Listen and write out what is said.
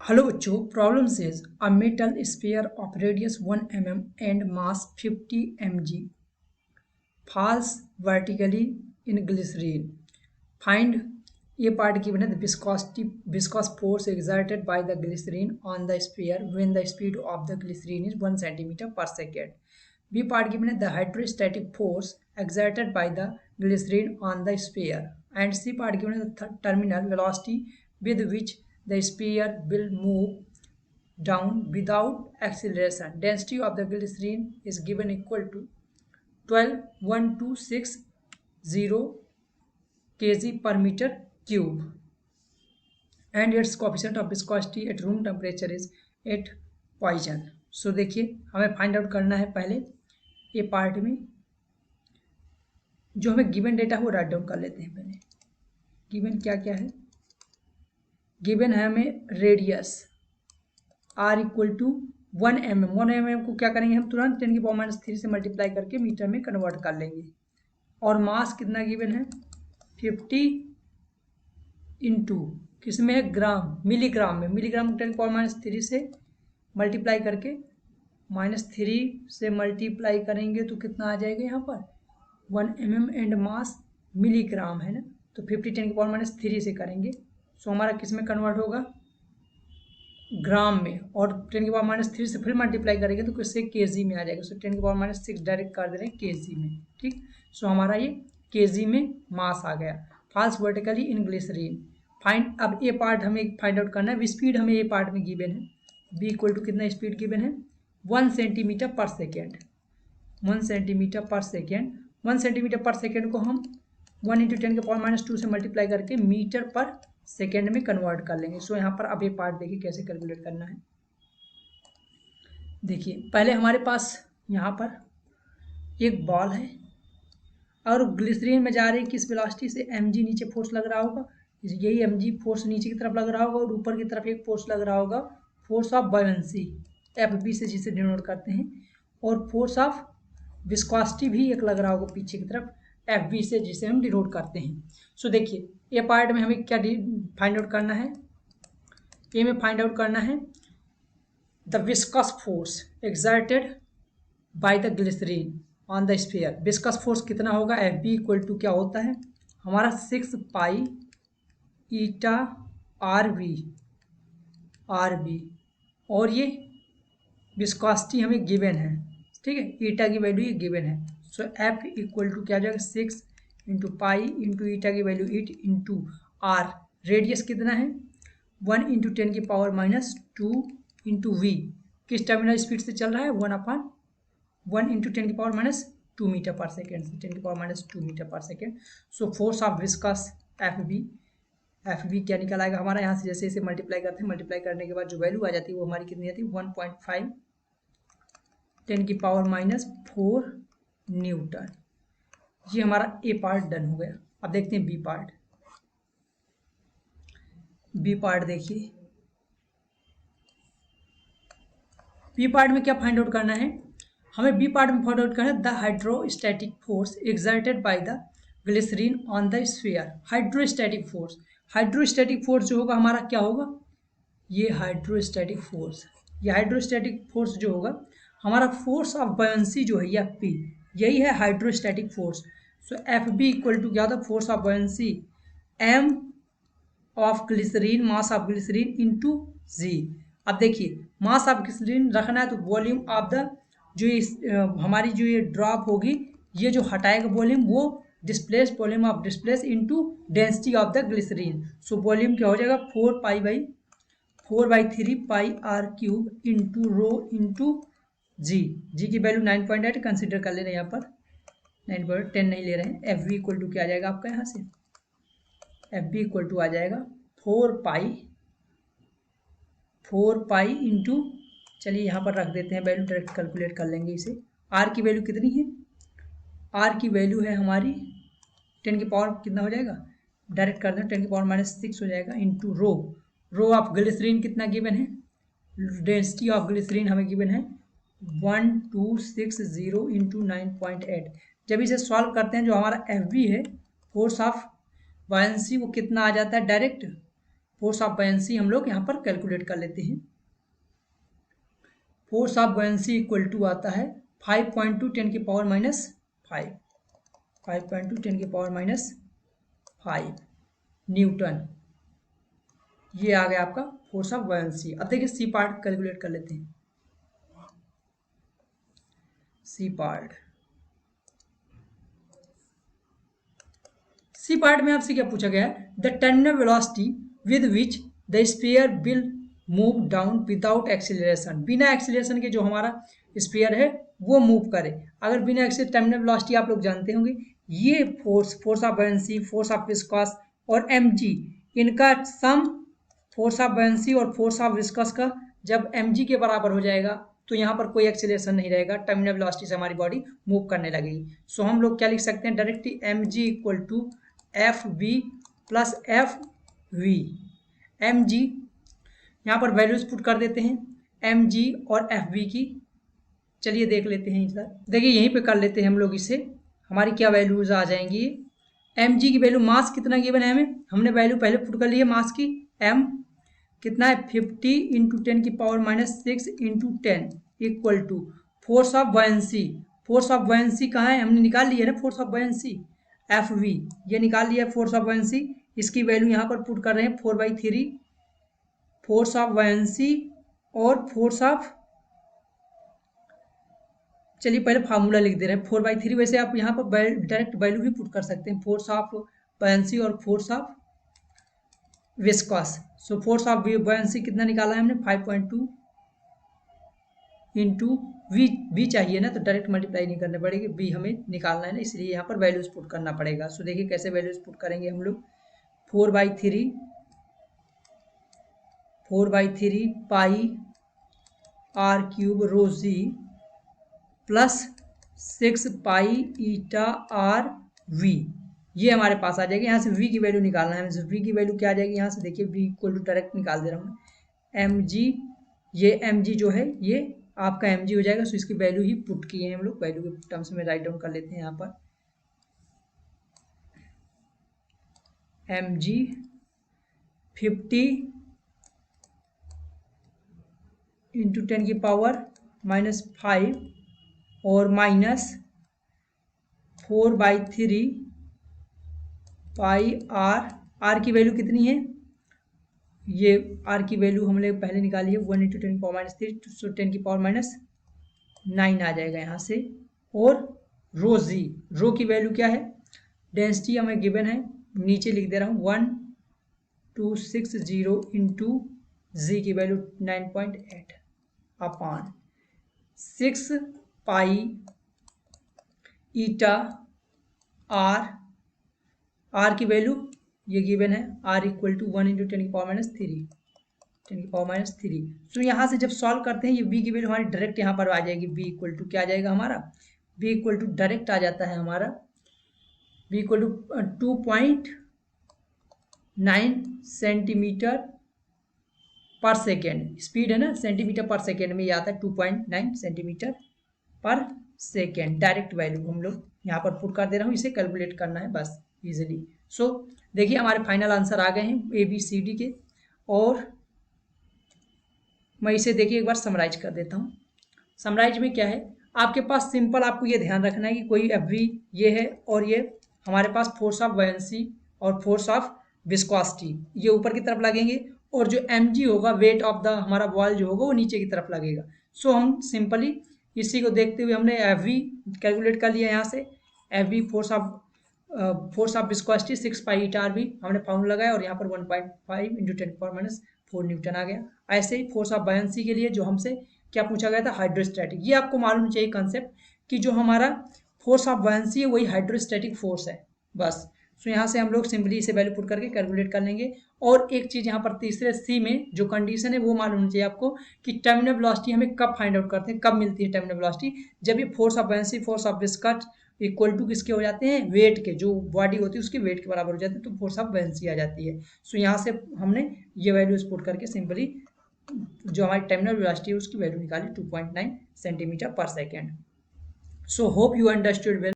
Hello बच्चों, problem says a metal sphere of radius 1 mm and mass 50 mg falls vertically in glycerine. Find a part given the viscous force exerted by the glycerine on the sphere when the speed of the glycerine is 1 centimeter per second. B part given the hydrostatic force exerted by the glycerine on the sphere. And C part given the terminal velocity with which the sphere will move down without acceleration. Density of the glycerine is given equal to 12,1260 kg per meter cube, and its coefficient of viscosity at room temperature is 8 Poisson. सो देखिए, हमें find out करना है पहले ये part में जो हमें given data है वो राइट डाउन कर लेते हैं। पहले गिवन क्या क्या है, गिवन है हमें radius r equal to 1 mm। 1 mm को क्या करेंगे हम, तुरंत 10⁻³ से मल्टीप्लाई करके मीटर में कन्वर्ट कर लेंगे। और मास कितना गिवन है, 50 इंटू किसमें है, ग्राम, मिलीग्राम में। मिलीग्राम 10⁻³ से मल्टीप्लाई करके -3 से मल्टीप्लाई करेंगे तो कितना आ जाएगा यहाँ पर 1 mm एंड मास मिलीग्राम है ना, तो 50 10⁻³ से करेंगे। सो हमारा किस में कन्वर्ट होगा, ग्राम में। और 10⁻³ से फिर मल्टीप्लाई करेंगे तो किससे, केजी में आ जाएगा। सो 10⁻6 डायरेक्ट कर दे रहे हैं केजी में। ठीक, सो हमारा ये केजी में मास आ गया। Falls vertically in glycerine. Find, अब ये पार्ट हमें फाइंड आउट करना है। स्पीड हमें ये पार्ट में गिवन है, बी इक्वल टू कितना स्पीड गिवन है, 1 सेंटीमीटर पर सेकेंड। 1 सेंटीमीटर पर सेकेंड, 1 सेंटीमीटर पर सेकेंड को हम 1 × 10⁻² से मल्टीप्लाई करके मीटर पर सेकेंड में कन्वर्ट कर लेंगे। सो यहाँ पर अब ये पार्ट देखिए कैसे कैलकुलेट करना है। देखिए पहले हमारे पास यहाँ पर एक बॉल है और ग्लिसरीन में जा रही किस वेलोसिटी से, mg नीचे फोर्स लग रहा होगा, यही mg फोर्स नीचे की तरफ लग रहा होगा और ऊपर की तरफ एक फोर्स लग रहा होगा, फोर्स ऑफ बायोंसी FB से जिसे डिनोट करते हैं। और फोर्स ऑफ विस्कोसिटी भी एक लग रहा होगा पीछे की तरफ, FB से जिसे हम डिनोट करते हैं। सो देखिए ये पार्ट में हमें क्या फाइंड आउट करना है, ये में फाइंड आउट करना है the viscous force exerted by the glycerine on the sphere. Viscous force कितना होगा, FB इक्वल टू क्या होता है हमारा 6 पाई ईटा RB, और ये विस्कोसिटी हमें गिवन है। ठीक है, ईटा की वैल्यू ये गिवन है। सो F इक्वल टू क्या आ जाएगा, 6 × पाई इंटू ईटा की वैल्यू 8 इंटू R। रेडियस कितना है, 1 × 10⁻² इंटू V। किस टर्मिनल स्पीड से चल रहा है, 1/1 × 10⁻² मीटर पर सेकेंड से 10⁻² मीटर पर second. So force of viscous FB क्या निकल आएगा हमारा, यहाँ से जैसे इसे मल्टीप्लाई करते हैं, मल्टीप्लाई करने के बाद जो वैल्यू आ जाती है वो हमारी कितनी आती है, 1.5 10⁻⁴ न्यूटन। ये हमारा ए पार्ट डन हो गया। अब देखते हैं बी पार्ट। बी पार्ट देखिए, बी पार्ट में क्या फाइंड आउट करना है हमें, बी पार्ट में फाइंड आउट करना है the hydrostatic force exerted by the glycerine on the sphere. Hydrostatic force, hydrostatic force जो होगा हमारा क्या होगा, ये हाइड्रोस्टैटिक फोर्स, ये हाइड्रोस्टैटिक फोर्स जो होगा हमारा फोर्स ऑफ बायोंसी जो है FP, यही है hydrostatic force. So FB equal to क्या होता है, force of buoyancy M of glycerine, mass of glycerine into G। अब देखिए मास ऑफ ग्लिसरीन रखना है तो वॉल्यूम ऑफ द जो हमारी जो ये ड्रॉप होगी, ये जो हटाएगा वॉल्यूम वो displace, volume of displace into density of the glycerine. So volume क्या हो जाएगा, 4/3 पाई R³ into rho into G की वैल्यू 9.8 कंसिडर कर ले रहे हैं यहाँ पर, 9.10 नहीं ले रहे हैं। FB इक्वल टू क्या आ जाएगा आपका, यहाँ से FB इक्वल टू आ जाएगा 4 पाई इंटू, चलिए यहाँ पर रख देते हैं वैल्यू, डायरेक्ट कैलकुलेट कर लेंगे इसे। R की वैल्यू कितनी है, R की वैल्यू है हमारी 10 की पावर कितना हो जाएगा, डायरेक्ट कर दें 10 की पावर -6 हो जाएगा इंटू रो ऑफ ग्लिसरीन कितना गिवन है, डेंसिटी ऑफ ग्लिसरीन हमें गिवन है 1260 इंटू 9.8। जब इसे सॉल्व करते हैं जो हमारा FB है, फोर्स ऑफ बायोंसी, वो कितना आ जाता है डायरेक्ट फोर्स ऑफ बॉयंसी हम लोग यहाँ पर कैलकुलेट कर लेते हैं। Force of buoyancy equal to आता है 5.2 10 की पावर माइनस 5, 5.2 10 की पावर माइनस 5 न्यूटन। ये आ गया आपका फोर्स ऑफ बॉयंसी। अब देखिए सी पार्ट कैलकुलेट कर लेते हैं। सी पार्ट में आपसे क्या पूछा गया है, the terminal velocity with which the sphere will move down without acceleration. बिना एक्सीलरेशन के जो हमारा स्फीयर है वो मूव करे। अगर बिना एक्सीलरेशन, टर्मिनल वेलोसिटी आप लोग जानते होंगे, ये force of buoyancy, force of viscous और mg, इनका सम फोर्स ऑफ बॉयंसी और फोर्स ऑफ विस्कस का जब mg के बराबर हो जाएगा तो यहाँ पर कोई एक्सीलरेशन नहीं रहेगा, टर्मिनल वेलोसिटी से हमारी बॉडी मूव करने लगेगी। सो हम लोग क्या लिख सकते हैं directly, mg equal to F V plus F V. M G यहाँ पर वैल्यूज पुट कर देते हैं, एम जी और एफ वी की। चलिए देख लेते हैं इधर, देखिए यहीं पे कर लेते हैं हम लोग इसे। हमारी क्या वैल्यूज आ जाएंगी, एम जी की वैल्यू, मास कितना गिवन है हमें, हमने वैल्यू पहले पुट कर ली है मास की। एम कितना है 50 इंटू 10 की power minus 6 into 10 equal to force of buoyancy. Force of buoyancy कहाँ है, हमने निकाल लिया है ना force of buoyancy, F V ये निकाल लिया फोर्स ऑफ बॉयंसी। इसकी वैल्यू यहाँ पर पुट कर रहे हैं 4/3 फोर्स ऑफ बॉयंसी और फोर्स ऑफ, चलिए पहले फार्मूला लिख दे रहे हैं 4/3। वैसे आप यहाँ पर डायरेक्ट वैल्यू भी पुट कर सकते हैं, फोर्स ऑफ बॉयंसी और force of viscous. So force of buoyancy कितना निकाला है हमने 5.2 इंटू वी चाहिए ना, तो डायरेक्ट मल्टीप्लाई नहीं करने पड़ेगी, वी हमें निकालना है ना, इसलिए यहाँ पर वैल्यूज पुट करना पड़ेगा। सो देखिए कैसे वैल्यूज पुट करेंगे हम लोग, 4/3 pi R cube rho g plus 6 pi eta R V, ये हमारे पास आ जाएगी। यहाँ से v की वैल्यू निकालना है, v की वैल्यू क्या आ जाएगी, यहाँ से देखिए v इक्वल टू डायरेक्ट निकाल दे रहा हूँ एम जी, ये एम जी जो है ये आपका एम जी हो जाएगा। सो इसकी वैल्यू ही पुट किए हैं हम लोग, वैल्यू के टर्म्स में राइट डाउन कर लेते हैं यहाँ पर, एम जी 50 इंटू 10 की पावर माइनस 5 और माइनस 4/3 पाई आर की वैल्यू कितनी है, ये आर की वैल्यू हमने पहले निकाली है 1 इंटू 10 की पावर माइनस 3, तो 10 की पावर माइनस 9 आ जाएगा यहाँ से। और रो जी, रो की वैल्यू क्या है, डेंसिटी हमें गिवन है, नीचे लिख दे रहा हूँ 1260 इंटू जी की value 9.8 upon 6 pi eta R की वैल्यू ये गिवन है, आर इक्वल टू 1 इंटू 10 की पावर माइनस 3। सो यहाँ से जब सॉल्व करते हैं ये v की वैल्यू हमारी डायरेक्ट यहाँ पर आ जाएगी, v इक्वल टू क्या आ जाएगा हमारा, v इक्वल टू डायरेक्ट आ जाता है हमारा, v इक्वल टू 2.9 सेंटीमीटर पर सेकेंड, स्पीड है ना सेंटीमीटर पर सेकेंड में, ये आता है 2.9 सेंटीमीटर पर सेकेंड। डायरेक्ट वैल्यू हम लोग यहाँ पर पुट कर दे रहा हूँ, इसे कैलकुलेट करना है बस इजीली। सो देखिए हमारे फाइनल आंसर आ गए हैं ए बी सी डी के, और मैं इसे देखिए एक बार समराइज कर देता हूँ। समराइज में क्या है, आपके पास सिंपल आपको ये ध्यान रखना है कि कोई एफ वी ये है और ये हमारे पास फोर्स ऑफ बॉयंसी और फोर्स ऑफ विस्कोसिटी ये ऊपर की तरफ लगेंगे, और जो एम जी होगा वेट ऑफ द हमारा बॉल जो होगा वो नीचे की तरफ लगेगा। सो हम सिंपली इसी को देखते हुए हमने एफ वी कैलकुलेट कर लिया, यहाँ से F V force of viscosity 6 pi eta R V हमने फार्मूला लगाया, और यहाँ पर 1.5 इंटू 10 पावर माइनस 4 न्यूटन आ गया। ऐसे ही फोर्स ऑफ बॉयंसी के लिए जो हमसे क्या पूछा गया था, हाइड्रोस्टैटिक, ये आपको मालूम चाहिए कंसेप्ट कि जो हमारा फोर्स ऑफ बॉयंसी है वही हाइड्रोस्टैटिक फोर्स है बस। सो यहाँ से हम लोग सिंपली इसे वैल्यू पुट करके कैलकुलेट कर लेंगे। और एक चीज़ यहाँ पर तीसरे सी में जो कंडीशन है वो मालूम होनी चाहिए आपको कि टर्मिनल वेलोसिटी हमें कब फाइंड आउट करते हैं, कब मिलती है टर्मिनल वेलोसिटी, जब ये force of buoyancy force of viscous equal to किसके हो जाते हैं, वेट के, जो बॉडी होती है उसके वेट के बराबर हो जाते हैं, तो फोर्स ऑफ बॉयंसी आ जाती है। सो यहाँ से हमने ये वैल्यूज पुट करके सिंपली जो हमारी टर्मिनल वेलोसिटी है उसकी वैल्यू निकाली 2.9 सेंटीमीटर पर second. So hope you understood well.